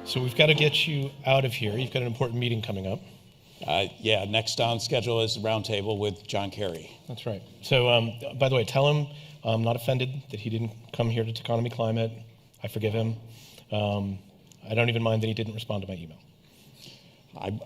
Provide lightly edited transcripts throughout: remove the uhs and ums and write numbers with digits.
So we've got to get you out of here. You've got an important meeting coming up. Yeah, next on schedule is a roundtable with John Kerry. That's right. So, by the way, tell him I'm not offended that he didn't come here to Economy Climate. I forgive him. I don't even mind that he didn't respond to my email.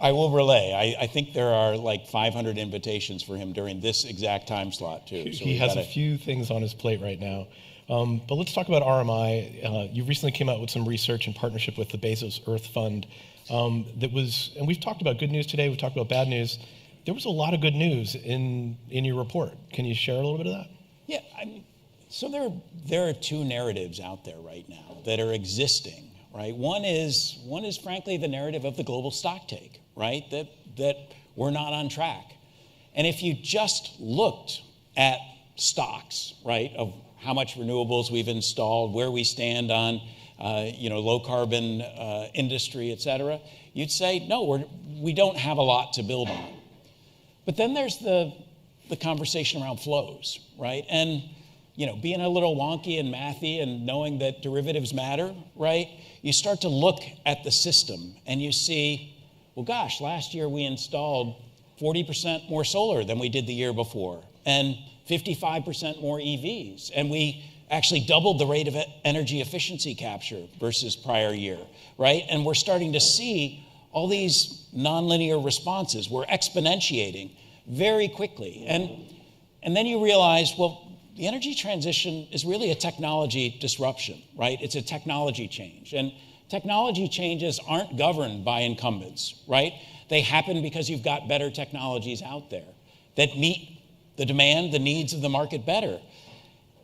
I will relay. I think there are like 500 invitations for him during this exact time slot, too. So he has a few things on his plate right now. But let's talk about RMI. You recently came out with some research in partnership with the Bezos Earth Fund that was, and we've talked about good news today, we've talked about bad news. There was a lot of good news in your report. Can you share a little bit of that? Yeah, so there are two narratives out there right now that are existing. Right, one is frankly the narrative of the global stock take, right? That we're not on track, and if you just looked at stocks, right, of how much renewables we've installed, where we stand on, low carbon industry, et cetera, you'd say no, we don't have a lot to build on. But then there's the conversation around flows, right, and being a little wonky and mathy and knowing that derivatives matter, right? You start to look at the system and you see, well, gosh, last year we installed 40% more solar than we did the year before and 55% more EVs. And we actually doubled the rate of energy efficiency capture versus prior year, right? And we're starting to see all these nonlinear responses. We're exponentiating very quickly. And then you realize, well, the energy transition is really a technology disruption, right? It's a technology change. And technology changes aren't governed by incumbents, right? They happen because you've got better technologies out there that meet the demand, the needs of the market better.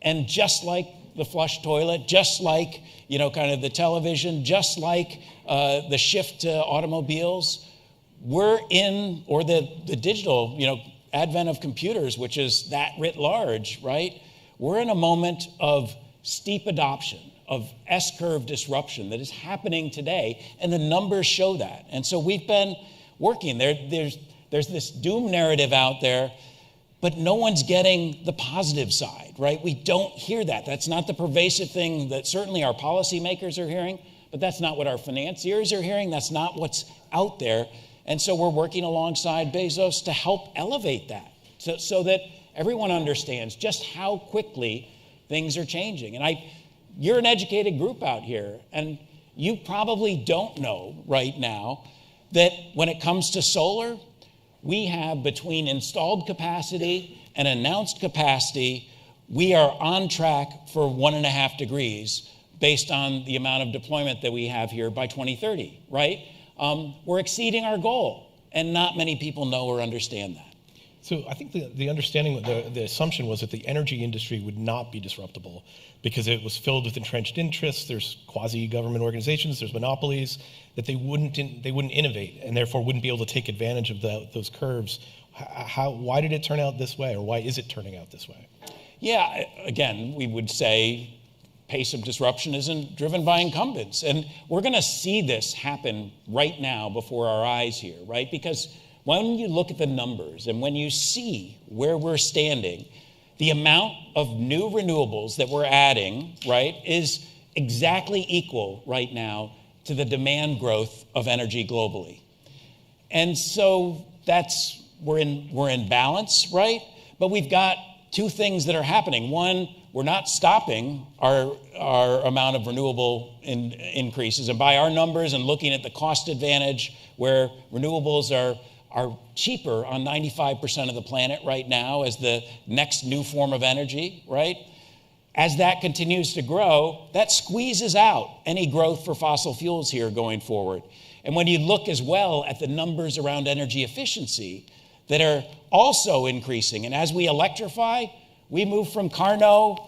And just like the flush toilet, just like, kind of the television, just like the shift to automobiles, we're in, or the digital, advent of computers, which is that writ large, right? We're in a moment of steep adoption, of S-curve disruption that is happening today, and the numbers show that. And so we've been working. There's this doom narrative out there, but no one's getting the positive side, right? We don't hear that. That's not the pervasive thing that certainly our policymakers are hearing, but that's not what our financiers are hearing. That's not what's out there. And so we're working alongside Bezos to help elevate that so that everyone understands just how quickly things are changing. And you're an educated group out here, and you probably don't know right now that when it comes to solar, we have between installed capacity and announced capacity, we are on track for 1.5 degrees based on the amount of deployment that we have here by 2030, right? We're exceeding our goal, and not many people know or understand that. So I think the understanding, the assumption was that the energy industry would not be disruptable because it was filled with entrenched interests. There's quasi-government organizations, there's monopolies, that they wouldn't innovate and therefore wouldn't be able to take advantage of those curves. Why did it turn out this way, or why is it turning out this way? Yeah, again, we would say pace of disruption isn't driven by incumbents. And we're going to see this happen right now before our eyes here, right? Because when you look at the numbers and when you see where we're standing, the amount of new renewables that we're adding, right, is exactly equal right now to the demand growth of energy globally. And so we're in balance, right? But we've got two things that are happening. One, we're not stopping our amount of renewable increases. And by our numbers and looking at the cost advantage where renewables are cheaper on 95% of the planet right now as the next new form of energy, right? As that continues to grow, that squeezes out any growth for fossil fuels here going forward. And when you look as well at the numbers around energy efficiency that are also increasing, and as we electrify, we move from Carnot,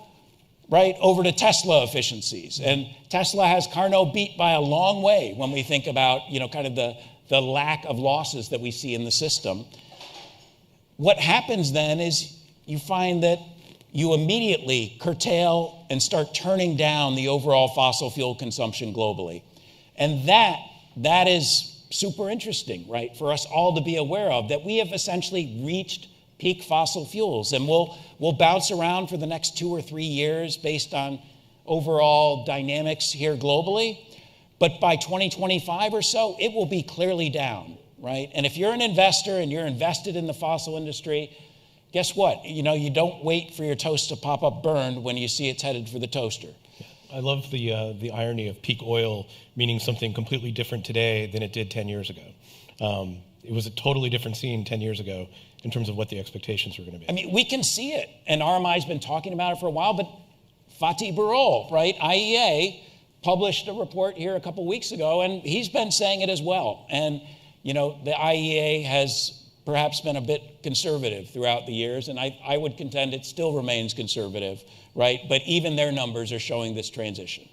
right, over to Tesla efficiencies. And Tesla has Carnot beat by a long way when we think about, kind of the lack of losses that we see in the system. What happens then is you find that you immediately curtail and start turning down the overall fossil fuel consumption globally. And that is super interesting, right, for us all to be aware of, that we have essentially reached peak fossil fuels. And we'll bounce around for the next 2 or 3 years based on overall dynamics here globally. But by 2025 or so, it will be clearly down, right? And if you're an investor and you're invested in the fossil industry, guess what? You don't wait for your toast to pop up burned when you see it's headed for the toaster. I love the irony of peak oil meaning something completely different today than it did 10 years ago. It was a totally different scene 10 years ago in terms of what the expectations were going to be. I mean, we can see it, and RMI's been talking about it for a while, but Fatih Birol, right, IEA, published a report here a couple weeks ago, and he's been saying it as well. And, the IEA has perhaps been a bit conservative throughout the years, and I would contend it still remains conservative, right? But even their numbers are showing this transition.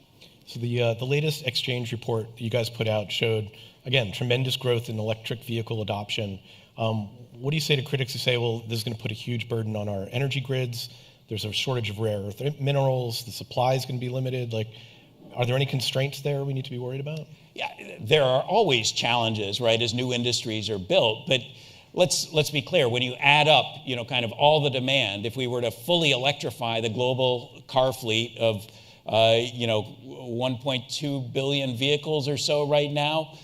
So the latest exchange report that you guys put out showed, again, tremendous growth in electric vehicle adoption. What do you say to critics who say, well, this is going to put a huge burden on our energy grids? There's a shortage of rare earth minerals. The supply is going to be limited. Are there any constraints there we need to be worried about? Yeah, there are always challenges, right, as new industries are built. But let's be clear. When you add up, kind of all the demand, if we were to fully electrify the global car fleet of 1.2 billion vehicles or so right now,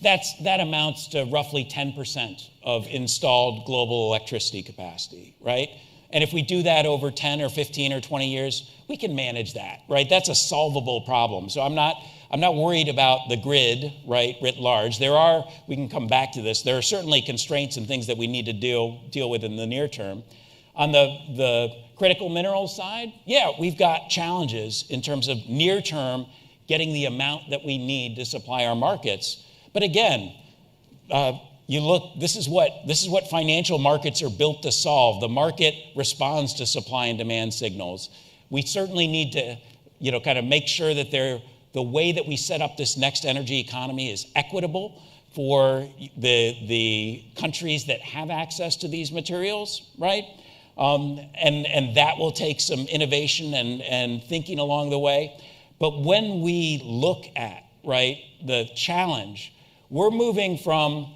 that amounts to roughly 10% of installed global electricity capacity, right? And if we do that over 10 or 15 or 20 years, we can manage that, right? That's a solvable problem. So I'm not worried about the grid, right, writ large. We can come back to this. There are certainly constraints and things that we need to deal with in the near term. On the critical minerals side, yeah, we've got challenges in terms of near term getting the amount that we need to supply our markets. But again, this is what financial markets are built to solve. The market responds to supply and demand signals. We certainly need to, kind of make sure that the way that we set up this next energy economy is equitable for the countries that have access to these materials, right? And that will take some innovation and thinking along the way. But when we look at, right, the challenge, we're moving from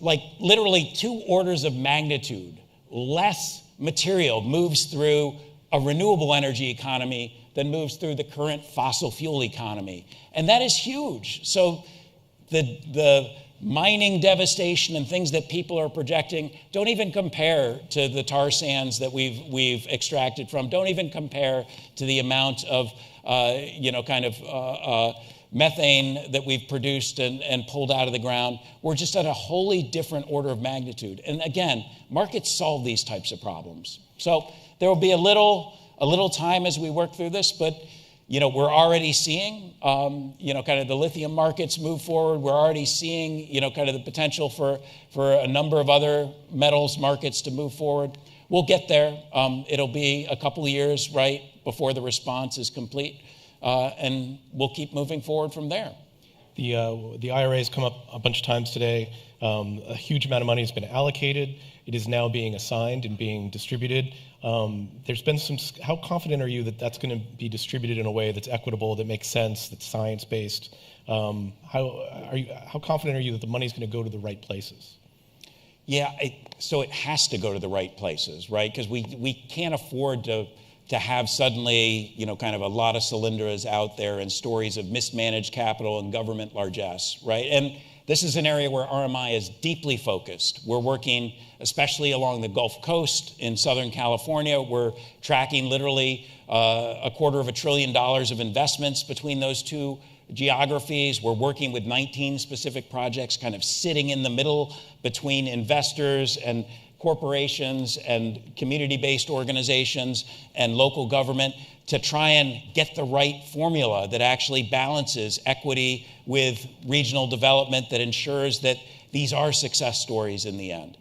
literally 2 orders of magnitude less material moves through a renewable energy economy than moves through the current fossil fuel economy. And that is huge. So the mining devastation and things that people are projecting don't even compare to the tar sands that we've extracted from, don't even compare to the amount of methane that we've produced and pulled out of the ground. We're just at a wholly different order of magnitude. And again, markets solve these types of problems. So there will be a little time as we work through this, but we're already seeing kind of the lithium markets move forward. We're already seeing kind of the potential for a number of other metals markets to move forward. We'll get there. It'll be a couple of years, right, before the response is complete. And we'll keep moving forward from there. The IRA has come up a bunch of times today. A huge amount of money has been allocated. It is now being assigned and being distributed. There's been how confident are you that that's going to be distributed in a way that's equitable, that makes sense, that's science-based? How confident are you that the money's going to go to the right places? Yeah, so it has to go to the right places, right? Because we can't afford to have suddenly, kind of a lot of cylinders out there and stories of mismanaged capital and government largesse, right? And this is an area where RMI is deeply focused. We're working especially along the Gulf Coast in Southern California. We're tracking literally $250 billion of investments between those two geographies. We're working with 19 specific projects, kind of sitting in the middle between investors and corporations and community-based organizations and local government to try and get the right formula that actually balances equity with regional development, that ensures that these are success stories in the end.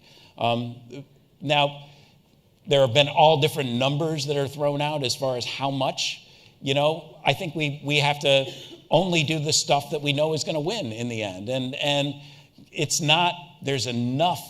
Now, there have been all different numbers that are thrown out as far as how much. I think we have to only do the stuff that we know is going to win in the end. And it's not, there's enough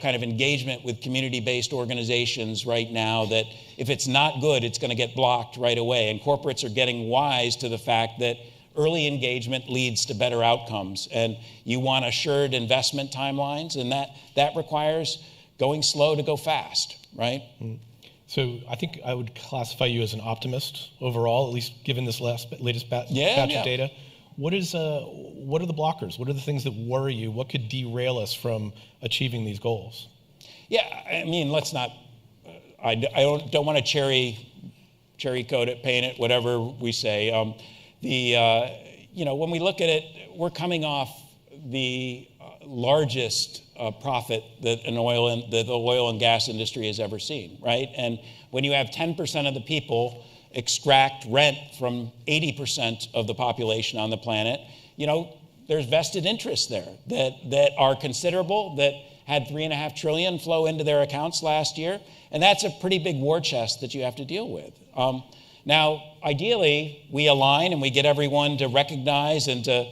kind of engagement with community-based organizations right now that if it's not good, it's going to get blocked right away. And corporates are getting wise to the fact that early engagement leads to better outcomes. And you want assured investment timelines, and that requires going slow to go fast, right? So I think I would classify you as an optimist overall, at least given this latest batch of data. what are the blockers? What are the things that worry you? What could derail us from achieving these goals? Yeah, I mean, let's not. I don't want to cherry coat it, paint it, whatever we say. When we look at it, we're coming off the largest profit that the oil and gas industry has ever seen, right? And when you have 10% of the people extract rent from 80% of the population on the planet, there's vested interests there that are considerable, that had $3.5 trillion flow into their accounts last year. And that's a pretty big war chest that you have to deal with. Now, ideally, we align and we get everyone to recognize and to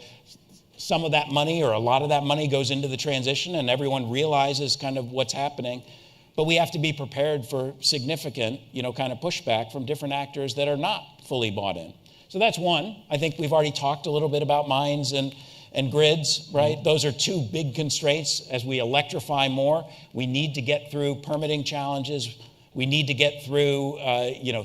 some of that money or a lot of that money goes into the transition and everyone realizes kind of what's happening. But we have to be prepared for significant, kind of pushback from different actors that are not fully bought in. So that's one. I think we've already talked a little bit about mines and grids, right? Those are two big constraints. As we electrify more, we need to get through permitting challenges. We need to get through,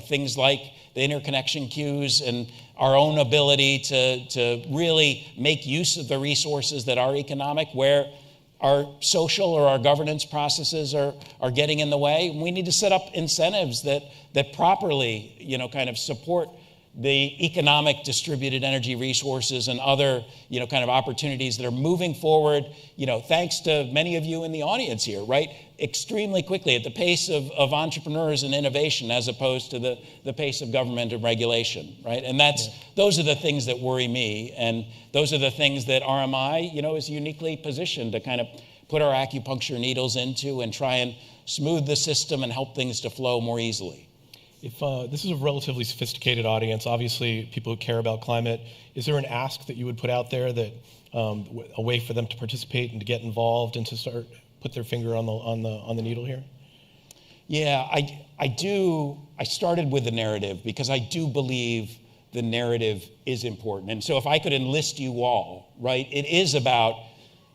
things like the interconnection queues and our own ability to really make use of the resources that are economic, where our social or our governance processes are getting in the way. We need to set up incentives that properly, kind of support the economic distributed energy resources and other, kind of opportunities that are moving forward, thanks to many of you in the audience here, right? Extremely quickly at the pace of entrepreneurs and innovation as opposed to the pace of government and regulation, right? And those are the things that worry me. And those are the things that RMI, is uniquely positioned to kind of put our acupuncture needles into and try and smooth the system and help things to flow more easily. If this is a relatively sophisticated audience, obviously people who care about climate, is there an ask that you would put out there that a way for them to participate and to get involved and to put their finger on the needle here? Yeah, I do. I started with the narrative because I do believe the narrative is important. And so if I could enlist you all, right, it is about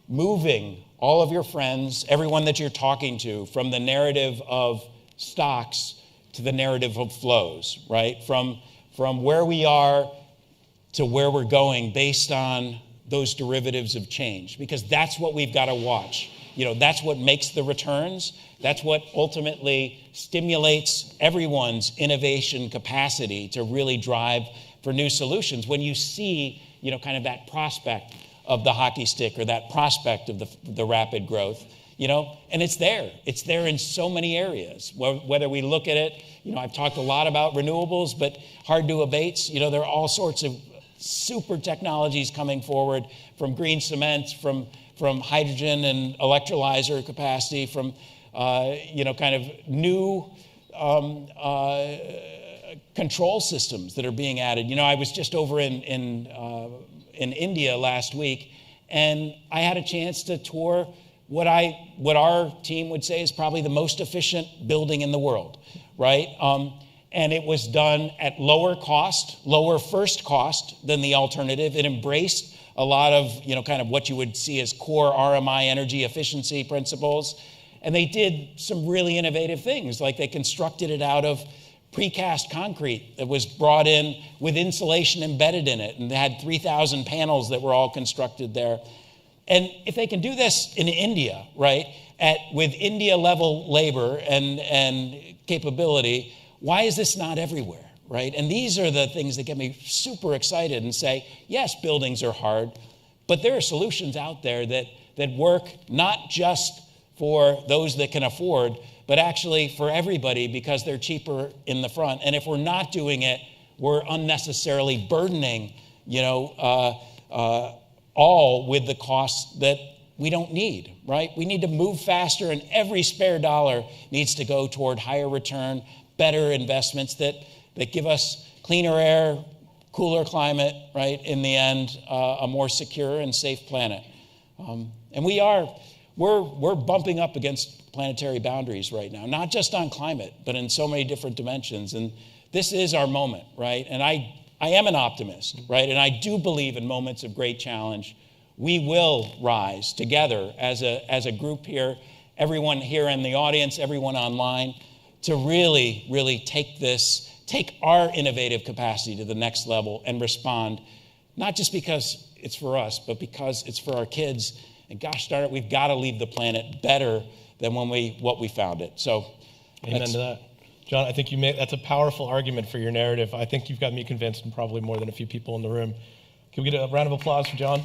moving all of your friends, everyone that you're talking to, from the narrative of stocks to the narrative of flows, right? From where we are to where we're going based on those derivatives of change, because that's what we've got to watch. That's what makes the returns. That's what ultimately stimulates everyone's innovation capacity to really drive for new solutions. When you see, kind of that prospect of the hockey stick or that prospect of the rapid growth, and it's there. It's there in so many areas. Whether we look at it, I've talked a lot about renewables, but hard to abate. There are all sorts of super technologies coming forward, from green cement, from hydrogen and electrolyzer capacity, from kind of new control systems that are being added. I was just over in India last week, and I had a chance to tour what our team would say is probably the most efficient building in the world, right? And it was done at lower first cost than the alternative. It embraced a lot of, kind of what you would see as core RMI energy efficiency principles. And they did some really innovative things, like they constructed it out of precast concrete that was brought in with insulation embedded in it. And they had 3,000 panels that were all constructed there. And if they can do this in India, right, with India level labor and capability, why is this not everywhere, right? And these are the things that get me super excited and say, yes, buildings are hard, but there are solutions out there that work not just for those that can afford, but actually for everybody, because they're cheaper in the front. And if we're not doing it, we're unnecessarily burdening, all with the costs that we don't need, right? We need to move faster, and every spare dollar needs to go toward higher return, better investments that give us cleaner air, cooler climate, right? In the end, a more secure and safe planet. And we're bumping up against planetary boundaries right now, not just on climate, but in so many different dimensions. And this is our moment, right? And I am an optimist, right? And I do believe in moments of great challenge, we will rise together as a group here, everyone here in the audience, everyone online, to really, really take our innovative capacity to the next level and respond not just because it's for us, but because it's for our kids. And gosh darn it, we've got to leave the planet better than what we found it. So, amen to that. John, I think that's a powerful argument for your narrative. I think you've got me convinced, and probably more than a few people in the room. Can we get a round of applause for John?